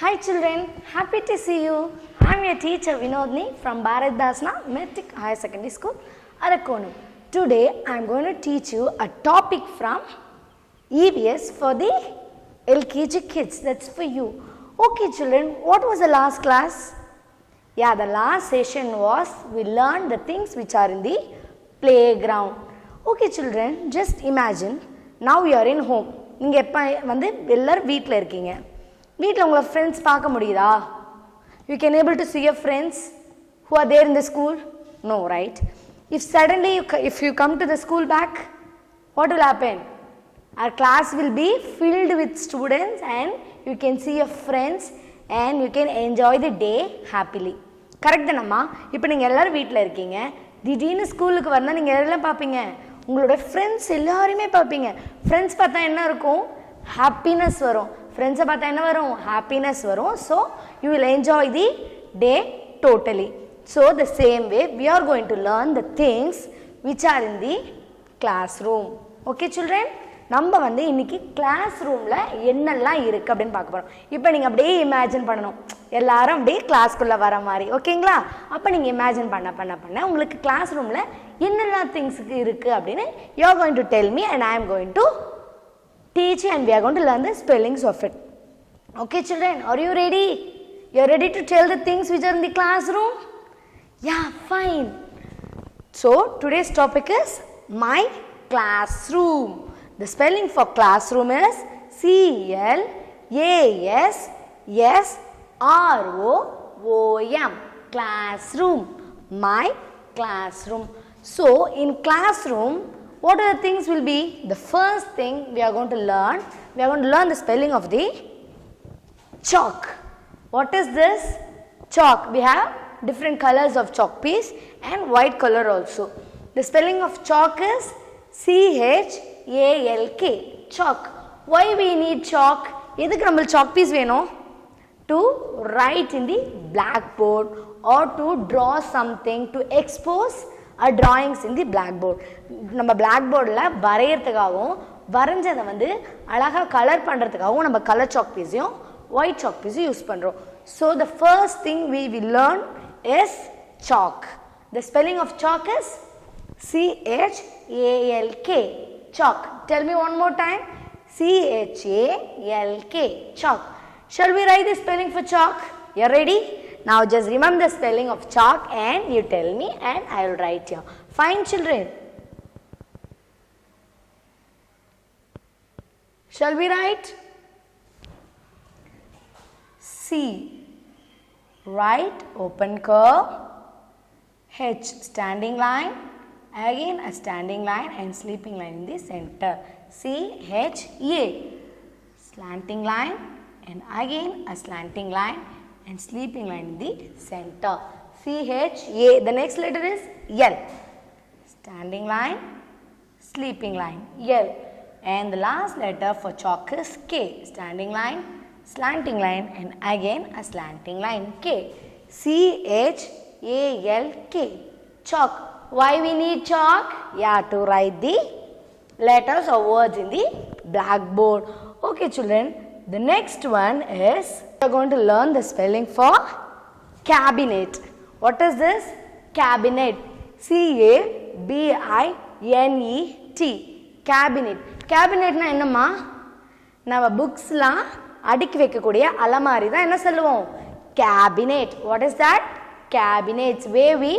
Hi children, happy to see you. I am your teacher Vinodni from Bharat Dasna Metric Higher Secondary School, Arakonam. Today I am going to teach you a topic from EVS for the LKG kids. That's for you. Okay children, what was the last class? Yeah, the last session was we learned the things which are in the playground. Okay children, just imagine now you are in home. நீங்கள் எப்போ வந்து எல்லாரும் வீட்டில் இருக்கீங்க. வீட்டில் உங்களை friends பார்க்க முடியுதா? You can able to see your friends who are there in the school? No, right? If suddenly if you come to the school back, what will happen? Our class will be filled with students and you can see your friends and you can enjoy the day happily. Correct தானம்மா? இப்போ நீங்கள் எல்லோரும் வீட்டில் இருக்கீங்க. திடீர்னு ஸ்கூலுக்கு வந்தால் நீங்கள் எல்லாம் பார்ப்பீங்க, உங்களோட ஃப்ரெண்ட்ஸ் எல்லாருமே பார்ப்பீங்க. ஃப்ரெண்ட்ஸ் பார்த்தா என்ன இருக்கும்? ஹாப்பினஸ் வரும். ஃப்ரெண்ட்ஸை பார்த்தா என்ன வரும்? ஹாப்பினஸ் வரும். So you will enjoy the day totally. So the same way we are going to learn the things which are in the classroom. Okay children, நம்ம வந்து இன்னைக்கு கிளாஸ் ரூமில் என்னெல்லாம் இருக்குது அப்படின்னு பார்க்க போகிறோம். இப்போ நீங்கள் அப்படியே இமேஜின் பண்ணணும், எல்லாரும் அப்படியே கிளாஸ்க்குள்ளே வர மாதிரி. ஓகேங்களா? அப்போ நீங்கள் இமேஜின் பண்ண உங்களுக்கு கிளாஸ் ரூமில் என்னெல்லாம் திங்ஸுக்கு இருக்குது அப்படின்னு you are going to tell me and I am going to teach you and we are going to learn the spellings of it. Okay children, are you ready? You are ready to tell the things which are in the classroom? Yeah, fine. So today's topic is my classroom. The spelling for classroom is C-L-A-S-S-R-O-O-M. Classroom. My classroom. So in classroom, what are the things will be? The first thing we are going to learn the spelling of the chalk. What is this? Chalk. We have different colors of chalk piece and white color also. The spelling of chalk is C-H-A-L-K. Chalk. Why we need chalk? எதுக்கு நம்ம chalk piece வேணும்? To write in the blackboard or to draw something, to expose a drawings in the blackboard. நம்ம blackboardல வரையறதுக்காகவும் வரைஞ்சதை வந்து அழகா colour பண்றதுக்காகவும் நம்ம colour chalk piece-ஐயும் white chalk piece-ஐயும் யூஸ் பண்றோம். So the first thing we will learn is chalk. The spelling of chalk is C-H-A-L-K. Chalk. Tell me one more time. C-H-A-L-K. Chalk. Shall we write the spelling for chalk? You ready? Now just remember the spelling of chalk and you tell me and I will write here. Fine children. Shall we write? C. Right open curve. H standing line. Again a standing line and sleeping line in the center. C-H-A. Slanting line and again a slanting line and sleeping line in the center. C-H-A. The next letter is L. Standing line, sleeping line, L. And the last letter for chalk is K. Standing line, slanting line and again a slanting line, K. C-H-A-L-K. Chalk. Why we need chalk? Yeah, to write the letters or words in the blackboard. Okay children. The next one is we are going to learn the spelling for cabinet. What is this? Cabinet. C-A-B-I-N-E-T. Cabinet. Cabinet na என்னம்மா? நம்ம புக்ஸ்லாம் அடுக்கி வைக்கக்கூடிய அலமாரி தான் என்ன சொல்லுவோம்? Cabinet. What is that? Cabinets. Where we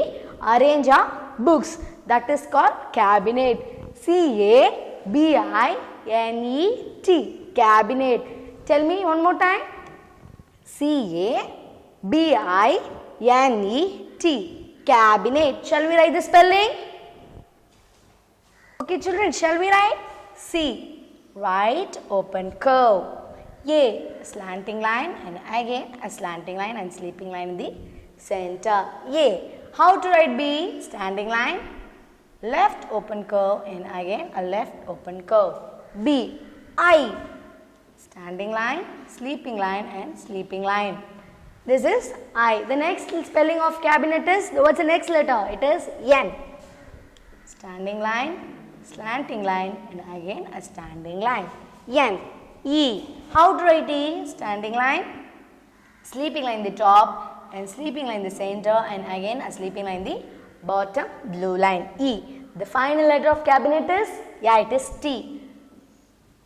arrange our books. That is called cabinet. C-A-B-I-N-E-T. Cabinet. Tell me one more time. C-A-B-I-N-E-T. Cabinet. Shall we write the spelling? Okay children, shall we write? C. Right open curve. A. Slanting line and again a slanting line and sleeping line in the center. A. How to write B? Standing line, left open curve and again a left open curve. B. I. Standing line, sleeping line and sleeping line. This is I. The next spelling of cabinet is, what's the next letter? It is N. Standing line, slanting line and again a standing line. N. E. How to write E? Standing line, sleeping line in the top and sleeping line in the center, and again a sleeping line in the bottom blue line. E. The final letter of cabinet is, yeah, it is T.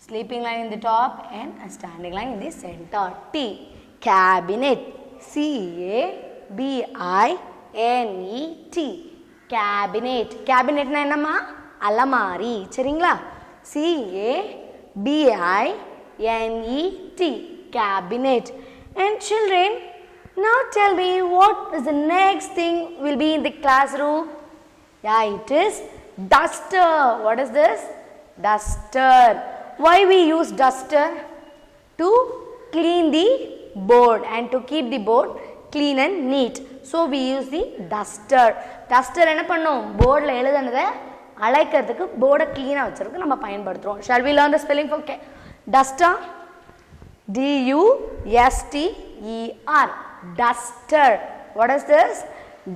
Sleeping line in the top and a standing line in the center. T. Cabinet. C-A-B-I-N-E-T. Cabinet. Cabinet na enna alamari. சரிங்களா? C-A-B-I-N-E-T. Cabinet. And children, now tell me what is the next thing will be in the classroom? Yeah, it is duster. What is this? Duster. Why we use duster? To clean the board and to keep the board clean and neat. So we use the duster. Duster என்ன பண்ணும்? போர்டில் எழுதுனதை அழைக்கிறதுக்கு போர்டை க்ளீனாக வச்சுருக்கு நம்ம பயன்படுத்துகிறோம். Shall we learn the spelling for duster? D-U-S-T-E-R. Duster. What is this?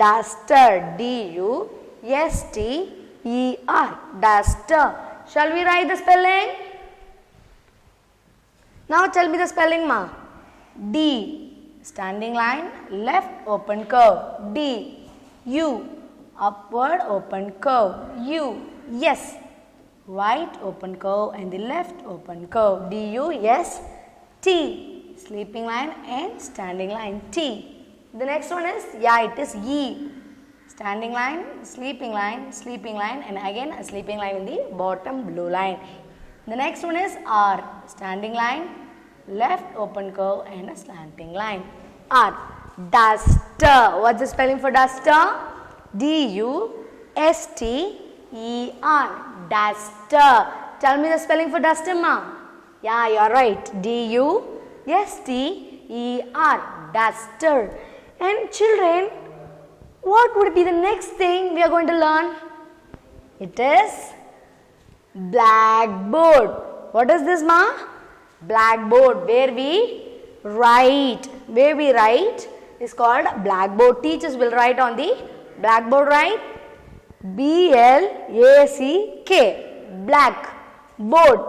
Duster. D-U-S-T-E-R. Duster. Shall we write the spelling? Now tell me the spelling, ma. D. Standing line, left open curve. D. U. Upward open curve. U. Yes. Right open curve and the left open curve. D. U. Yes. T. Sleeping line and standing line. T. The next one is, yeah, it is E. Standing line, sleeping line, and again a sleeping line in the bottom blue line. The next one is R. Standing line, left open curve and a slanting line. R. Duster. What's the spelling for duster? D-U-S-T-E-R. Duster. Tell me the spelling for duster, ma. Yeah, you are right. D-U-S-T-E-R. Duster. And children, what would be the next thing we are going to learn? It is blackboard. What is this, ma? Blackboard, where we write. Where we write is called blackboard. Teachers will write on the blackboard, right? B-L-A-C-K. Black. Board.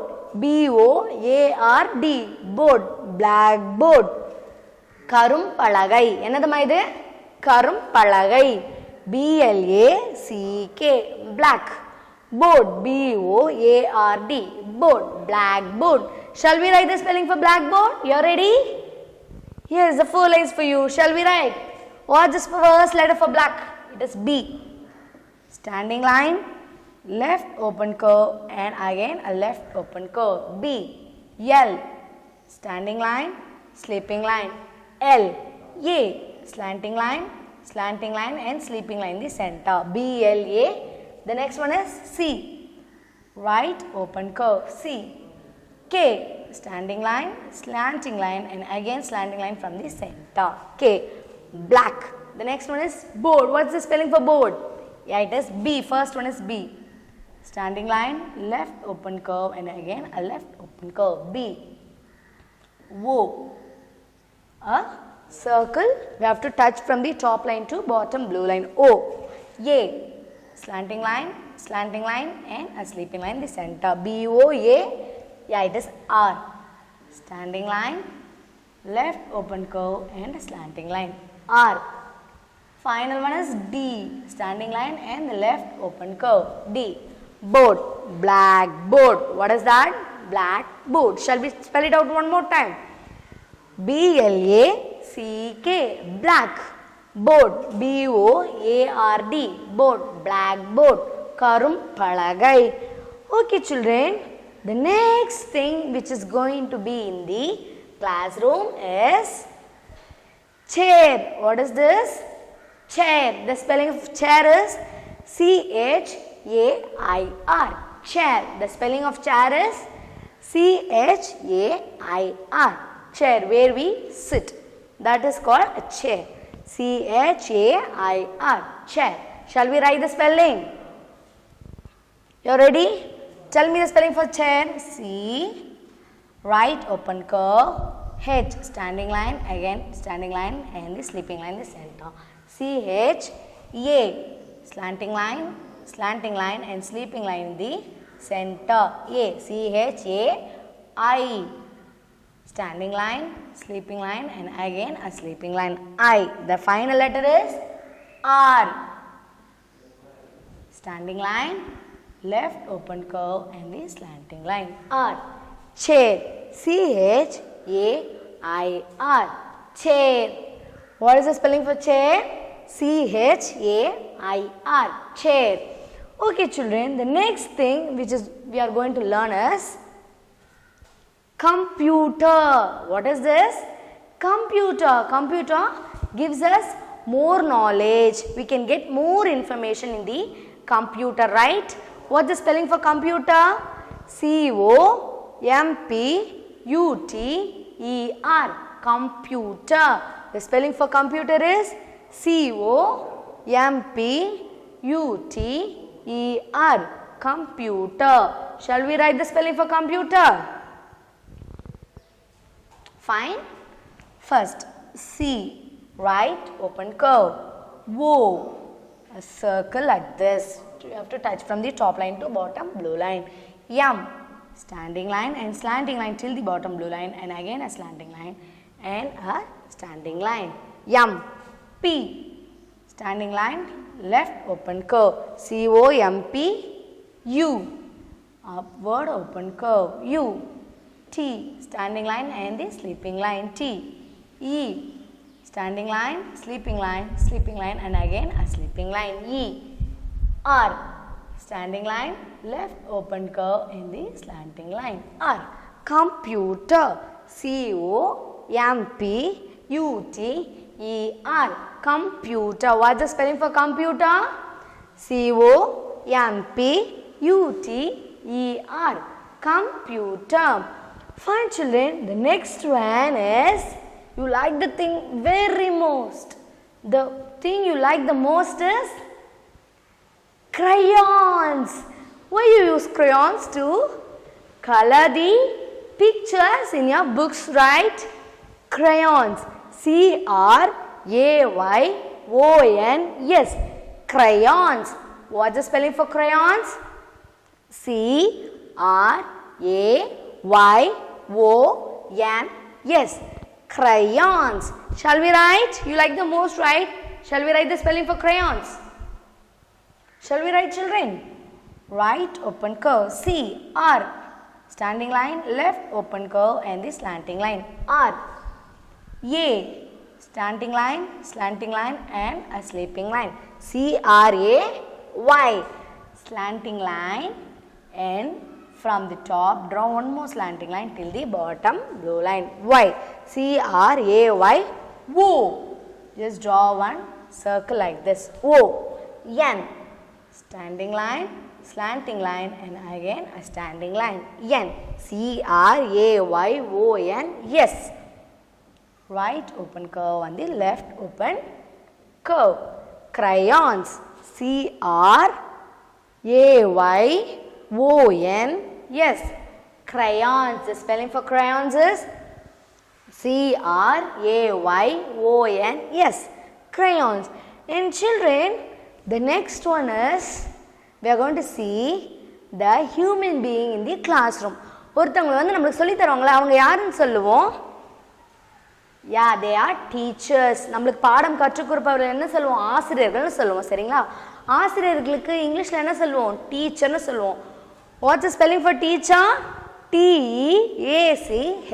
B-O-A-R-D. Board. Blackboard. கரும்பலகை. என்னதுமா இது? கரும்பலகை. B-L-A-C-K. Black. Board. B-O-A-R-D. Board. Blackboard. Shall we write the spelling for blackboard? You are ready? Here is the 4 lines for you. Shall we write? What's the first letter for black? It is B. Standing line, left open curve and again a left open curve. B. L. Standing line, sleeping line. L. A. Slanting line and sleeping line in the center. B, L, A. The next one is C. Right open curve. C. K. Standing line, slanting line and again slanting line from the center. K. Black. The next one is board. What's the spelling for board? Yeah, it is B. First one is B. Standing line, left open curve and again a left open curve. B. O. A circle. We have to touch from the top line to bottom blue line. O. A. Slanting line and a sleeping line in the center. B, O, A. Yeah, it is R. Standing line, left open curve and a slanting line. R. Final one is D. Standing line and the left open curve. D. Board. Blackboard. What is that? Blackboard. Shall we spell it out one more time? B-L-A-C-K. Black. Board. B-O-A-R-D. Board. Blackboard. Karumpalagai. Okay, children. The next thing which is going to be in the classroom is chair. What is this? Chair. The spelling of chair is C-H-A-I-R. Chair. The spelling of chair is C-H-A-I-R. Chair, where we sit. That is called a chair. C-H-A-I-R. Chair. Shall we write the spelling? You are ready? Tell me the spelling for chair. C. Right open curve. H. Standing line. Again standing line and the sleeping line in the center. C-H-A. Slanting line and sleeping line in the center. A. C-H-A-I. standing line, sleeping line, and again a sleeping line. I. The final letter is R. Standing line, left open curve, and the slanting line. R. Chair. C-H-A-I-R. Chair. What is the spelling for chair? C-H-A-I-R. Chair. Okay, children, the next thing which is we are going to learn is computer. What is this? Computer. Computer gives us more knowledge. We can get more information in the computer, right? What's the spelling for computer? C-O-M-P-U-T-E-R. Computer. The spelling for computer is C-O-M-P-U-T-E-R. Computer. Shall we write the spelling for computer? Fine. First, C, right open curve. O, a circle like this. You have to touch from the top line to bottom blue line. M, standing line and slanting line till the bottom blue line, and again a slanting line and a standing line. M, P, standing line, left open curve. C-O-M-P-U, upward open curve. U, T, standing line and the sleeping line. T, E, standing line, sleeping line, and again a sleeping line. E, R, standing line, left open curve in the slanting line. R, computer. C-O-M-P-U-T-E-R. Computer. What's the spelling for computer? C-O-M-P-U-T-E-R. Computer. Fine, children. The next one is, you like the thing very most. The thing you like the most is crayons. Why you use crayons? To color the pictures in your books, right? Crayons. C-R-A-Y-O-N-S. Crayons. What's the spelling for crayons? C-R-A-Y-O-N-S. Crayons. Shall we write? You like the most, right? Shall we write the spelling for crayons? Shall we write, children? Right open curve. C, R, standing line, left open curve, and the slanting line. R. A, standing line, slanting line, and a sleeping line. C-R-A-Y, slanting line, and from the top draw one more slanting line till the bottom blue line. Y, C-R-A-Y, O. Just draw one circle like this. O, N, standing line, slanting line, and again a standing line. N, C-R-A-Y-O-N-S. Right open curve on the left open curve. Crayons. C-R-A-Y-O-N-S. Crayons. The spelling for crayons is C-R-A-Y-O-N-S. Crayons. And children, the next one is, we are going to see the human being in the classroom. ஒருத்தவங்களை வந்து நமக்கு சொல்லி தருவாங்களா, அவங்க யாருன்னு சொல்லுவோம்? Yeah, they are teachers. நம்மளுக்கு பாடம் கற்றுக் கொடுப்பவர்கள் என்ன சொல்லுவோம்? ஆசிரியர்கள்னு சொல்லுவோம். சரிங்களா? ஆசிரியர்களுக்கு இங்கிலீஷ்ல என்ன சொல்லுவோம்? டீச்சர்னு சொல்லுவோம். What's the spelling for teacher? T-E-A-C-H-E-R.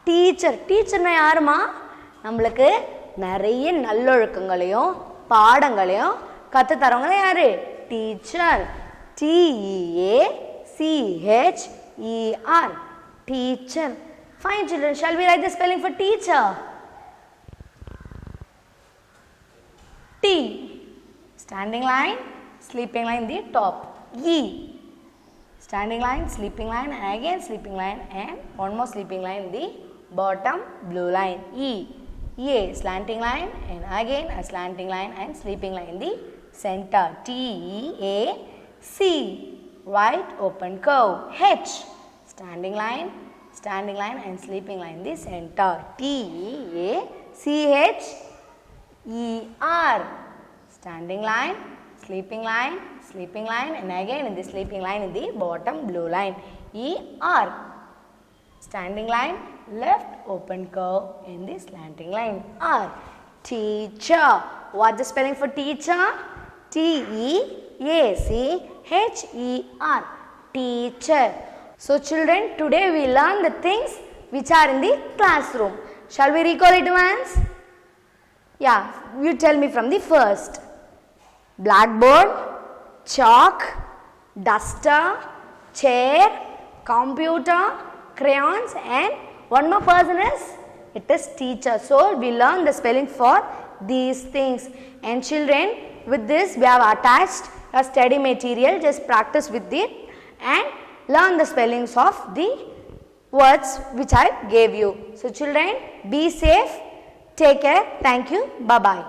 Teacher. Teacherனா யாருமா? நம்மளுக்கு நிறைய நல்லொழுக்கங்களையும் பாடங்களையும் கத்து தரவங்க யாரு? Teacher. T-E-A-C-H-E-R. Teacher. Fine, children. Shall we write the spelling for teacher? T, standing line, sleeping line the top. E, standing line, sleeping line, and again sleeping line, and one more sleeping line in the bottom blue line. E, A, slanting line, and again a slanting line and sleeping line in the center. T-E-A-C, right open curve. H, standing line, and sleeping line in the center. T-E-A-C-H-E-R, standing line, sleeping line, and again in the sleeping line in the bottom blue line. E-R. standing line, left open curve in the slanting line. R, teacher. What's the spelling for teacher? T-E-A-C-H-E-R, teacher. So children, today we learn the things which are in the classroom. Shall we recall it once? Yeah, you tell me from the first. Blackboard, chalk, duster, chair, computer, crayons, and one more person is, it is teacher. So we learn the spelling for these things. And children, with this we have attached a study material. Just practice with it and learn the spellings of the words which I gave you. So children, be safe, take care, thank you, bye bye.